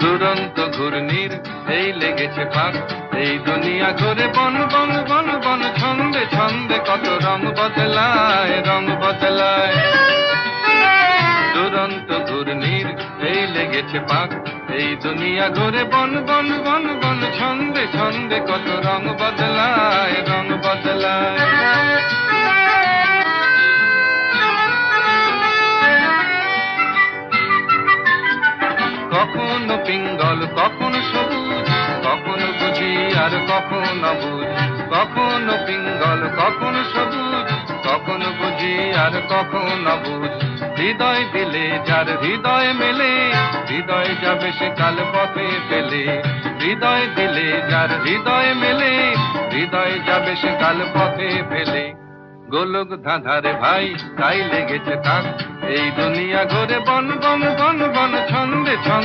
দুরন্ত ঘূর্ণির এই লেগেছে পাক, এই দুনিয়া ঘুরে বন বন বন বন, ছন্দে ছন্দে কত রং বদলায়, রং বদলায়। দুরন্ত ঘূর্ণির এই লেগেছে পাক, এই দুনিয়া ঘুরে বন বন বন বন, ছন্দে ছন্দে কত রং বদলায়, রং বদলায়। কখনো পিঙ্গল কখনো সবুজ, কখনো বুঝি আর কখনো বুঝ, কখনো পিঙ্গল কখনো সবুজ, কখনো বুঝি আর কখনো বুঝ। হৃদয় দিলে যার হৃদয় মেলে, হৃদয় যাবে সে কাল পথে পেলে। হৃদয় দিলে যার হৃদয় মেলে, হৃদয় যাবে সে কাল পথে পেলে। গোলক ধাঁধারে ভাই তাই লেগেছে তাক, এই দুনিয়া ঘুরে বন বন বন বন, ছন্দে ছন্দে